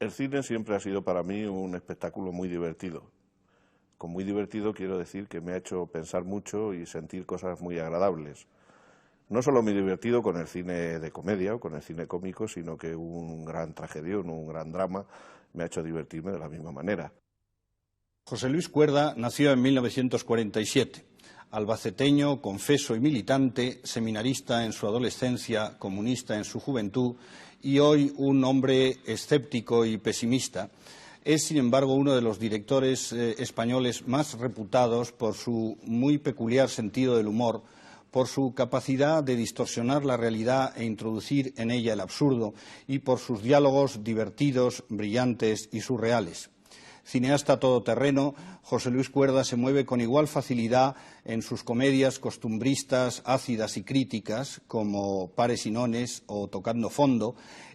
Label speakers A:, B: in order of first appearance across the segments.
A: El cine siempre ha sido para mí un espectáculo muy divertido. Con muy divertido quiero decir que me ha hecho pensar mucho y sentir cosas muy agradables. No solo muy divertido con el cine de comedia o con el cine cómico, sino que un gran tragedión, un gran drama me ha hecho divertirme de la misma manera.
B: José Luis Cuerda nació en 1947. Albaceteño, confeso y militante, seminarista en su adolescencia, comunista en su juventud y hoy un hombre escéptico y pesimista. Es, sin embargo, uno de los directores españoles más reputados por su muy peculiar sentido del humor, por su capacidad de distorsionar la realidad e introducir en ella el absurdo y por sus diálogos divertidos, brillantes y surreales. Cineasta todoterreno, José Luis Cuerda se mueve con igual facilidad en sus comedias costumbristas, ácidas y críticas, como Pares y Nones o Tocando Fondo,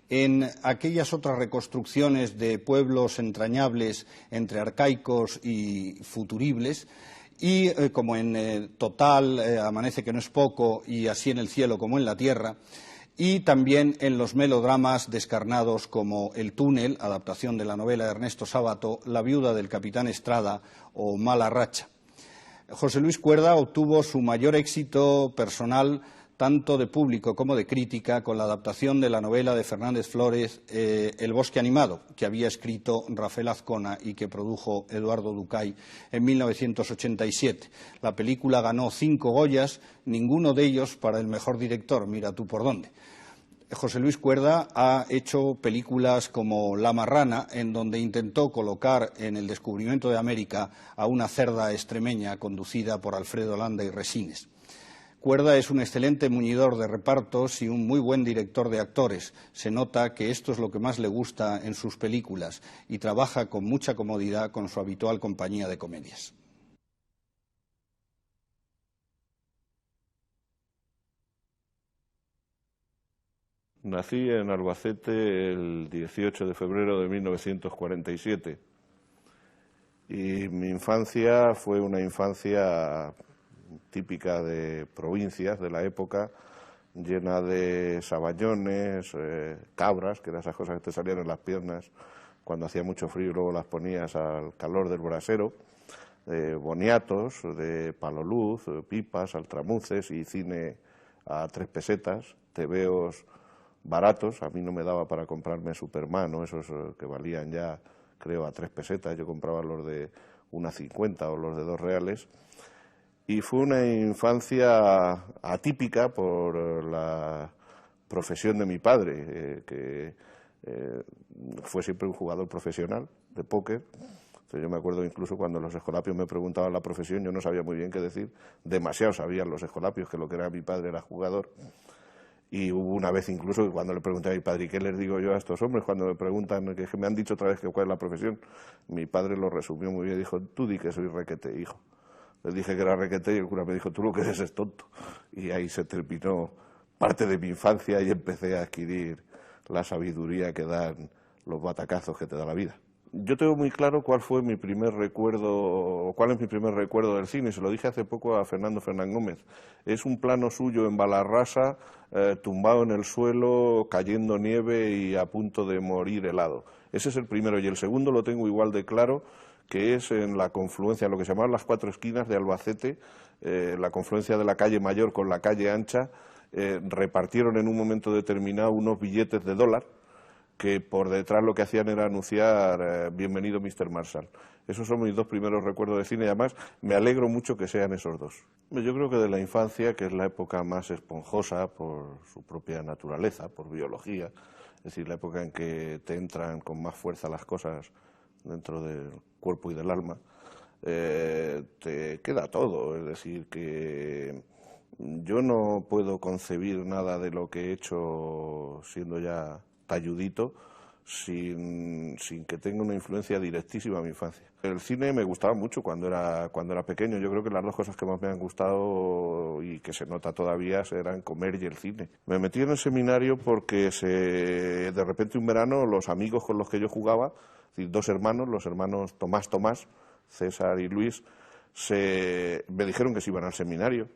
B: en aquellas otras reconstrucciones de pueblos entrañables entre arcaicos y futuribles, y como en Total, Amanece que no es poco y Así en el cielo como en la tierra, y también en los melodramas descarnados como El túnel, adaptación de la novela de Ernesto Sábato, La viuda del capitán Estrada o Mala racha. José Luis Cuerda obtuvo su mayor éxito personal tanto de público como de crítica con la adaptación de la novela de Fernández Flórez El bosque animado, que había escrito Rafael Azcona y que produjo Eduardo Ducay en 1987. La película ganó 5 Goyas, ninguno de ellos para el mejor director, mira tú por dónde. José Luis Cuerda ha hecho películas como La marrana, en donde intentó colocar en el descubrimiento de América a una cerda extremeña conducida por Alfredo Landa y Resines. Cuerda es un excelente muñidor de repartos y un muy buen director de actores. Se nota que esto es lo que más le gusta en sus películas y trabaja con mucha comodidad con su habitual compañía de comedias.
A: Nací en Albacete el 18 de febrero de 1947 y mi infancia fue una infancia típica de provincias de la época, llena de sabañones, cabras, que eran esas cosas que te salían en las piernas cuando hacía mucho frío y luego las ponías al calor del brasero, boniatos, de paloluz, pipas, altramuces y cine a 3 pesetas, tebeos baratos. A mí no me daba para comprarme Superman, ¿no? Esos que valían ya, creo, a 3 pesetas, yo compraba los de 1,50 o los de 2 reales. Y fue una infancia atípica por la profesión de mi padre, que fue siempre un jugador profesional de póker. Entonces yo me acuerdo incluso cuando los escolapios me preguntaban la profesión, yo no sabía muy bien qué decir. Demasiado sabían los escolapios que lo que era mi padre era jugador. Y hubo una vez incluso que cuando le pregunté a mi padre, ¿y qué les digo yo a estos hombres cuando me preguntan, que me han dicho otra vez que cuál es la profesión? Mi padre lo resumió muy bien, dijo, tú di que soy requete, hijo. Le dije que era requete y el cura me dijo, tú lo que eres es tonto. Y ahí se terminó parte de mi infancia y empecé a adquirir la sabiduría que dan los batacazos que te da la vida. Yo tengo muy claro cuál fue mi primer recuerdo, cuál es mi primer recuerdo del cine, se lo dije hace poco a Fernando Fernán Gómez. Es un plano suyo en Balarrasa, tumbado en el suelo, cayendo nieve y a punto de morir helado. Ese es el primero, y el segundo lo tengo igual de claro, que es en la confluencia, lo que se llamaban las 4 esquinas de Albacete, la confluencia de la calle Mayor con la calle Ancha, repartieron en un momento determinado unos billetes de $, que por detrás lo que hacían era anunciar bienvenido Mr. Marshall. Esos son mis 2 primeros recuerdos de cine y además me alegro mucho que sean esos 2. Yo creo que de la infancia, que es la época más esponjosa por su propia naturaleza, por biología, es decir, la época en que te entran con más fuerza las cosas dentro del cuerpo y del alma, te queda todo. Es decir, que yo no puedo concebir nada de lo que he hecho siendo ya talludito sin que tenga una influencia directísima en mi infancia. El cine me gustaba mucho cuando era pequeño. Yo creo que las 2 cosas que más me han gustado y que se nota todavía eran comer y el cine. Me metí en el seminario porque de repente un verano los amigos con los que yo jugaba, es decir, 2 hermanos, los hermanos Tomás, César y Luis, me dijeron que se iban al seminario.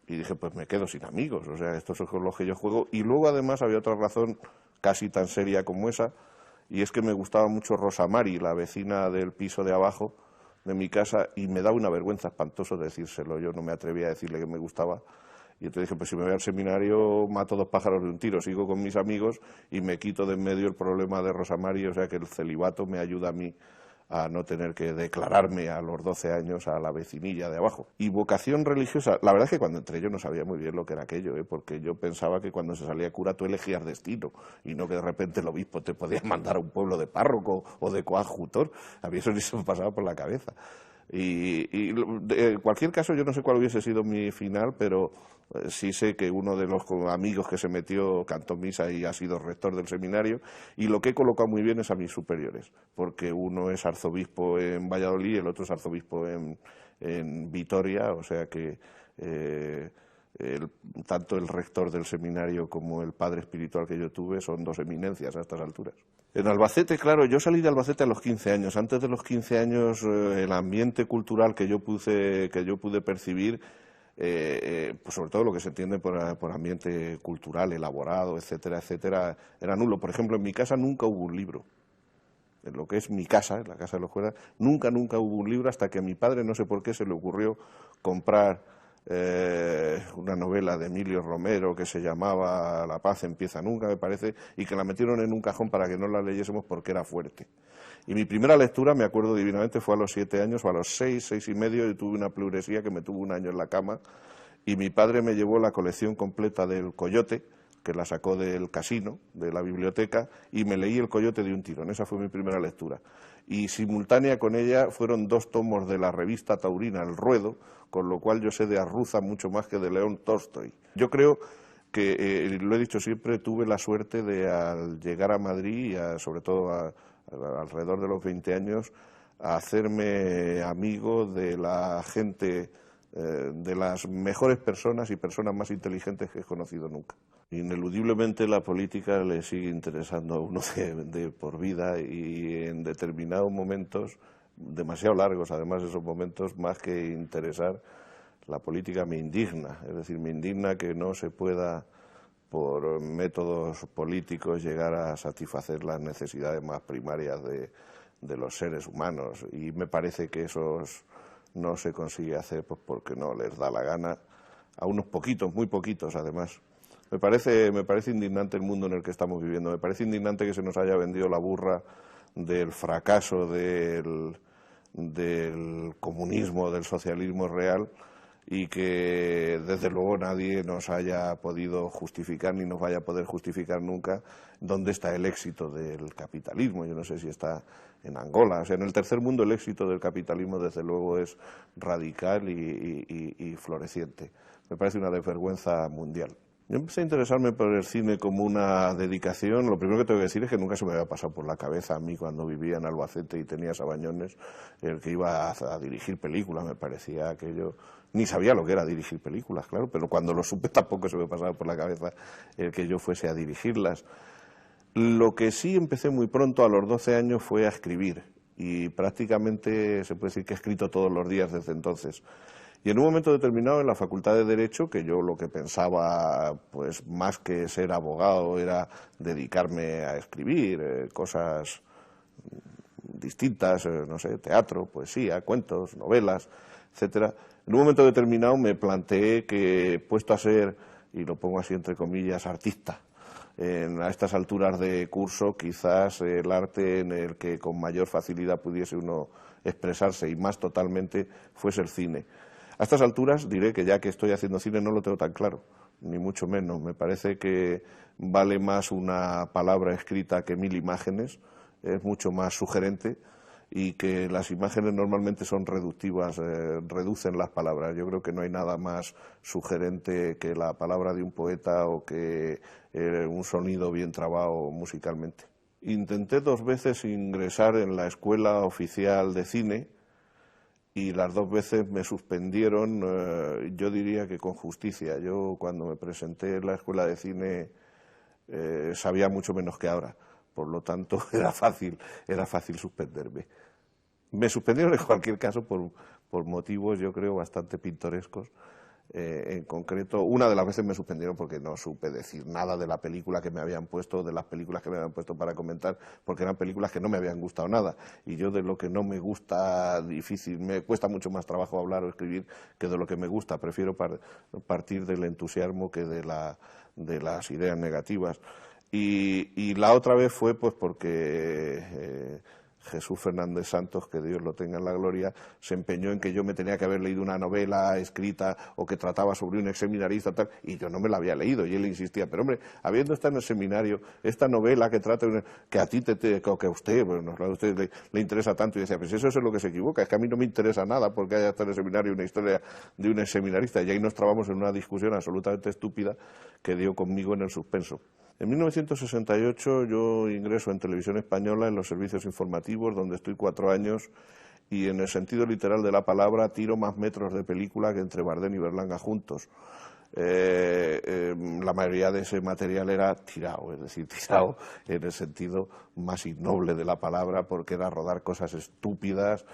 A: Y dije, pues me quedo sin amigos, o sea, estos son con los que yo juego. Y luego además había otra razón casi tan seria como esa, y es que me gustaba mucho Rosa Mari, la vecina del piso de abajo de mi casa, y me daba una vergüenza espantosa decírselo. Yo no me atrevía a decirle que me gustaba, y entonces dije, pues si me voy al seminario mato dos pájaros de un tiro, sigo con mis amigos y me quito de en medio el problema de Rosa Mari, o sea que el celibato me ayuda a mí a no tener que declararme a los 12 años a la vecinilla de abajo. Y vocación religiosa, la verdad es que cuando entré yo no sabía muy bien lo que era aquello, porque yo pensaba que cuando se salía cura tú elegías destino, y no que de repente el obispo te podía mandar a un pueblo de párroco o de coadjutor. A mí eso ni se me pasaba por la cabeza. Y en cualquier caso, yo no sé cuál hubiese sido mi final, pero sí sé que uno de los amigos que se metió cantó misa y ha sido rector del seminario, y lo que he colocado muy bien es a mis superiores, porque uno es arzobispo en Valladolid y el otro es arzobispo en Vitoria, o sea que tanto el rector del seminario como el padre espiritual que yo tuve son dos eminencias a estas alturas. En Albacete, claro, yo salí de Albacete a los 15 años. Antes de los 15 años, el ambiente cultural que yo pude percibir, pues sobre todo lo que se entiende por ambiente cultural, elaborado, etcétera, etcétera, era nulo. Por ejemplo, en mi casa nunca hubo un libro. En lo que es mi casa, en la casa de los Cuerdas, nunca hubo un libro, hasta que a mi padre, no sé por qué, se le ocurrió comprar una novela de Emilio Romero que se llamaba La paz empieza nunca, me parece, y que la metieron en un cajón para que no la leyésemos porque era fuerte. Y mi primera lectura, me acuerdo divinamente, fue a los 7 años, o a los 6 y medio, y tuve una pleuresía que me tuvo un año en la cama, y mi padre me llevó la colección completa del Coyote, que la sacó del casino, de la biblioteca, y me leí El Coyote de un tirón. Esa fue mi primera lectura. Y simultánea con ella fueron 2 tomos de la revista taurina El Ruedo, con lo cual yo sé de Arruza mucho más que de León Tolstoy. Yo creo que, lo he dicho siempre, tuve la suerte de, al llegar a Madrid, y sobre todo alrededor de los 20 años, a hacerme amigo de la gente, de las mejores personas y personas más inteligentes que he conocido nunca. Ineludiblemente la política le sigue interesando a uno de por vida, y en determinados momentos, demasiado largos además esos momentos, más que interesar, la política me indigna. Es decir, me indigna que no se pueda, por métodos políticos, llegar a satisfacer las necesidades más primarias de los seres humanos, y me parece que eso no se consigue hacer pues porque no les da la gana, a unos poquitos, muy poquitos además. Me parece indignante el mundo en el que estamos viviendo, me parece indignante que se nos haya vendido la burra del fracaso del comunismo, del socialismo real, y que desde luego nadie nos haya podido justificar ni nos vaya a poder justificar nunca dónde está el éxito del capitalismo. Yo no sé si está en Angola. O sea, en el tercer mundo el éxito del capitalismo desde luego es radical y floreciente. Me parece una desvergüenza mundial. Yo empecé a interesarme por el cine como una dedicación. Lo primero que tengo que decir es que nunca se me había pasado por la cabeza a mí, cuando vivía en Albacete y tenía Sabañones, el que iba a dirigir películas. Me parecía aquello... Ni sabía lo que era dirigir películas, claro, pero cuando lo supe tampoco se me pasaba por la cabeza el que yo fuese a dirigirlas. Lo que sí empecé muy pronto, a los 12 años, fue a escribir, y prácticamente se puede decir que he escrito todos los días desde entonces. Y en un momento determinado, en la Facultad de Derecho, que yo lo que pensaba, pues más que ser abogado, era dedicarme a escribir cosas distintas, no sé, teatro, poesía, cuentos, novelas, etcétera. En un momento determinado me planteé que, puesto a ser, y lo pongo así entre comillas, artista, a estas alturas de curso, quizás el arte en el que con mayor facilidad pudiese uno expresarse, y más totalmente, fuese el cine. A estas alturas diré que ya que estoy haciendo cine no lo tengo tan claro, ni mucho menos. Me parece que vale más una palabra escrita que 1000 imágenes, es mucho más sugerente, y que las imágenes normalmente son reductivas, reducen las palabras. Yo creo que no hay nada más sugerente que la palabra de un poeta o que un sonido bien trabado musicalmente. Intenté 2 veces ingresar en la Escuela Oficial de Cine, y las 2 veces me suspendieron, yo diría que con justicia. Yo, cuando me presenté en la Escuela de Cine, sabía mucho menos que ahora, por lo tanto era fácil suspenderme. Me suspendieron en cualquier caso por motivos, yo creo, bastante pintorescos. en concreto, una de las veces me suspendieron porque no supe decir nada de la película que me habían puesto, de las películas que me habían puesto para comentar, porque eran películas que no me habían gustado nada. Y yo de lo que no me gusta, me cuesta mucho más trabajo hablar o escribir que de lo que me gusta. Prefiero partir del entusiasmo que de las ideas negativas. Y la otra vez fue pues porque Jesús Fernández Santos, que Dios lo tenga en la gloria, se empeñó en que yo me tenía que haber leído una novela escrita o que trataba sobre un exseminarista tal, y yo no me la había leído, y él insistía, pero hombre, habiendo estado en el seminario, esta novela que trata que a ti o que a usted, bueno, a usted le interesa tanto, y decía, pues eso es lo que se equivoca, es que a mí no me interesa nada porque haya estado en el seminario una historia de un exseminarista, y ahí nos trabamos en una discusión absolutamente estúpida que dio conmigo en el suspenso. En 1968 yo ingreso en Televisión Española en los servicios informativos, donde estoy 4 años, y en el sentido literal de la palabra tiro más metros de película que entre Bardén y Berlanga juntos. La mayoría de ese material era tirado, es decir, tirado en el sentido más ignoble de la palabra, porque era rodar cosas estúpidas,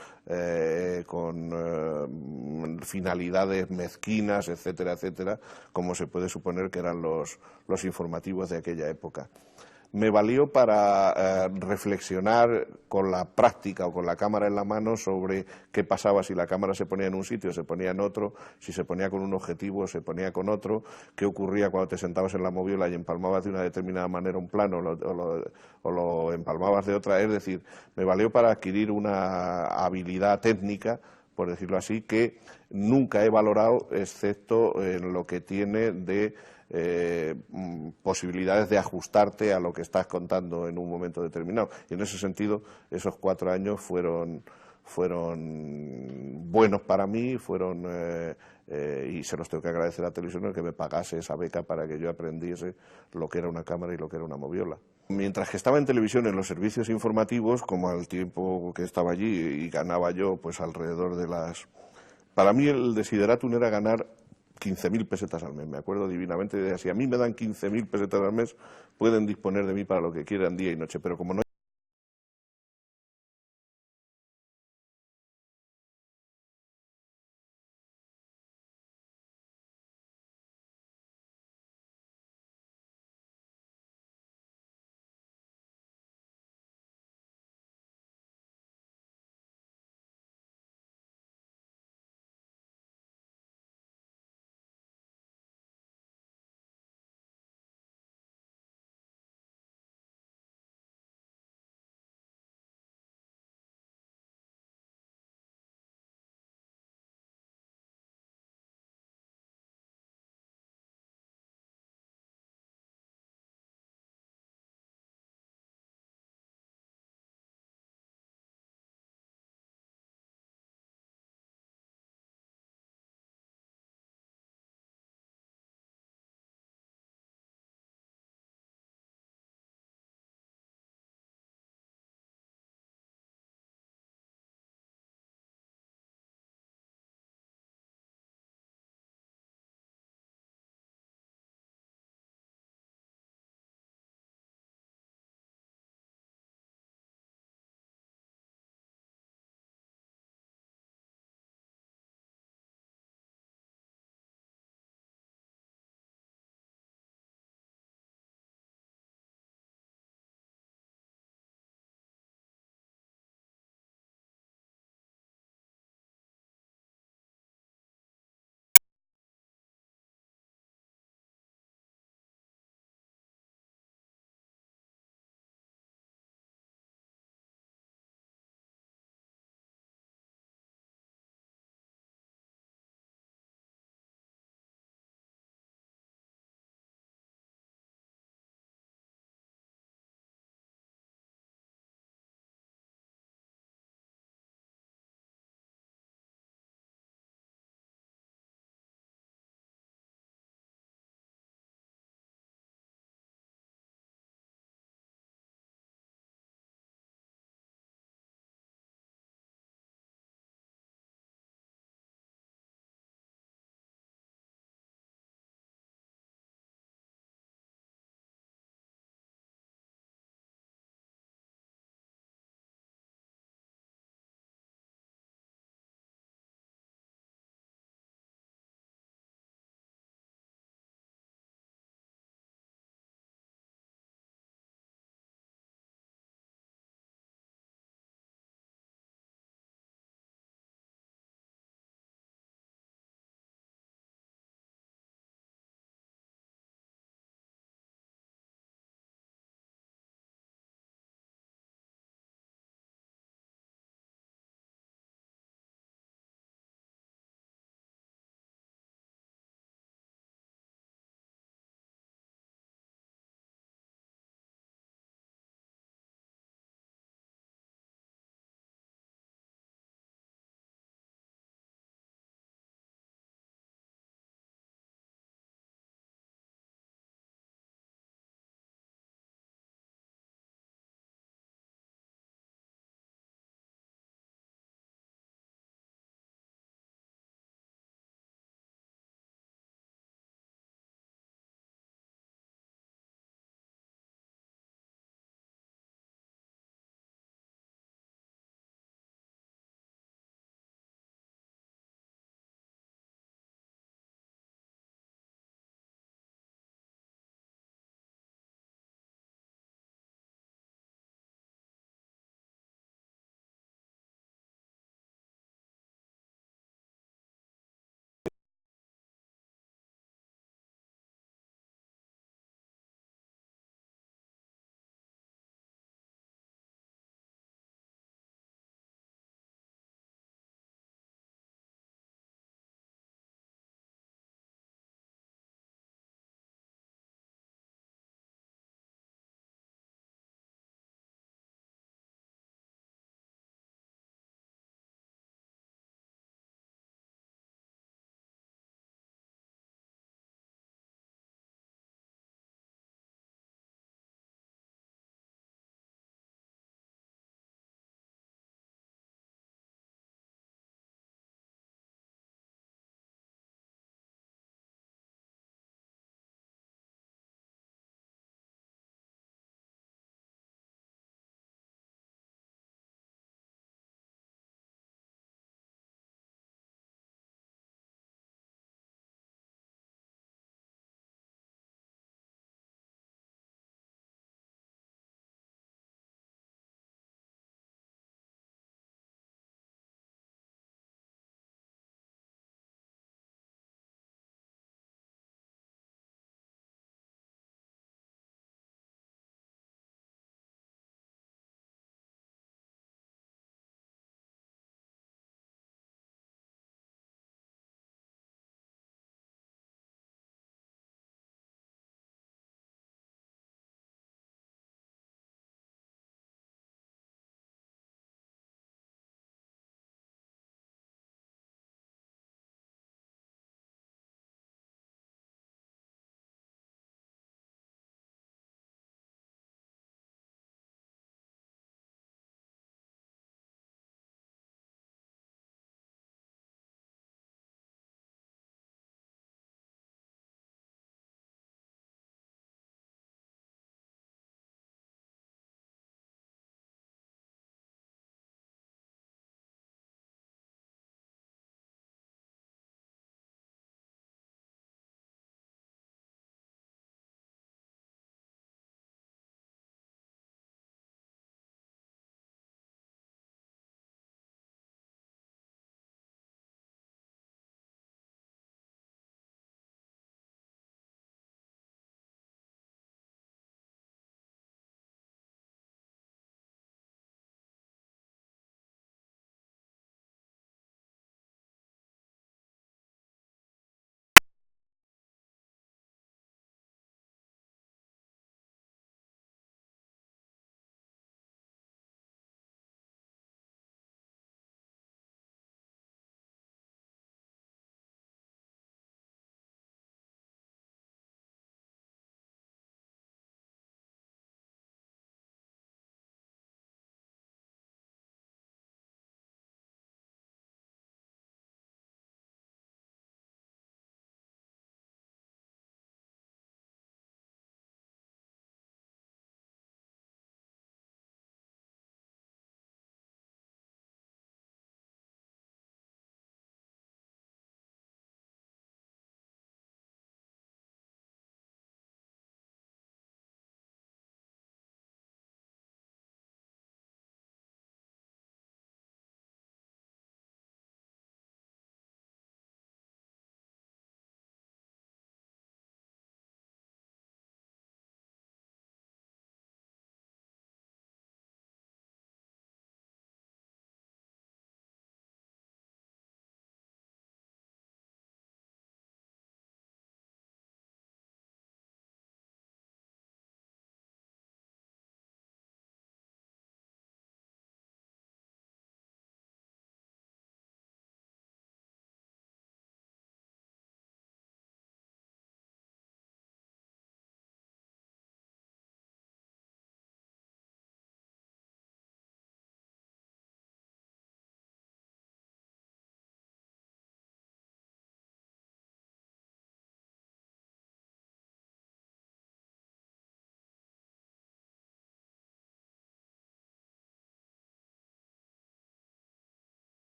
A: con finalidades mezquinas, etcétera, etcétera, como se puede suponer que eran los informativos de aquella época. Me valió para reflexionar con la práctica o con la cámara en la mano sobre qué pasaba si la cámara se ponía en un sitio o se ponía en otro, si se ponía con un objetivo o se ponía con otro, qué ocurría cuando te sentabas en la moviola y empalmabas de una determinada manera un plano o lo empalmabas de otra. Es decir, me valió para adquirir una habilidad técnica, por decirlo así, que nunca he valorado, excepto en lo que tiene de posibilidades de ajustarte a lo que estás contando en un momento determinado. Y en ese sentido, esos 4 años fueron buenos para mí, y se los tengo que agradecer a Televisión el que me pagase esa beca para que yo aprendiese lo que era una cámara y lo que era una moviola. Mientras que estaba en televisión en los servicios informativos, como al tiempo que estaba allí y ganaba yo pues alrededor de las... Para mí el desideratum era ganar 15.000 pesetas al mes, me acuerdo divinamente, de si a mí me dan 15.000 pesetas al mes, pueden disponer de mí para lo que quieran día y noche, pero como no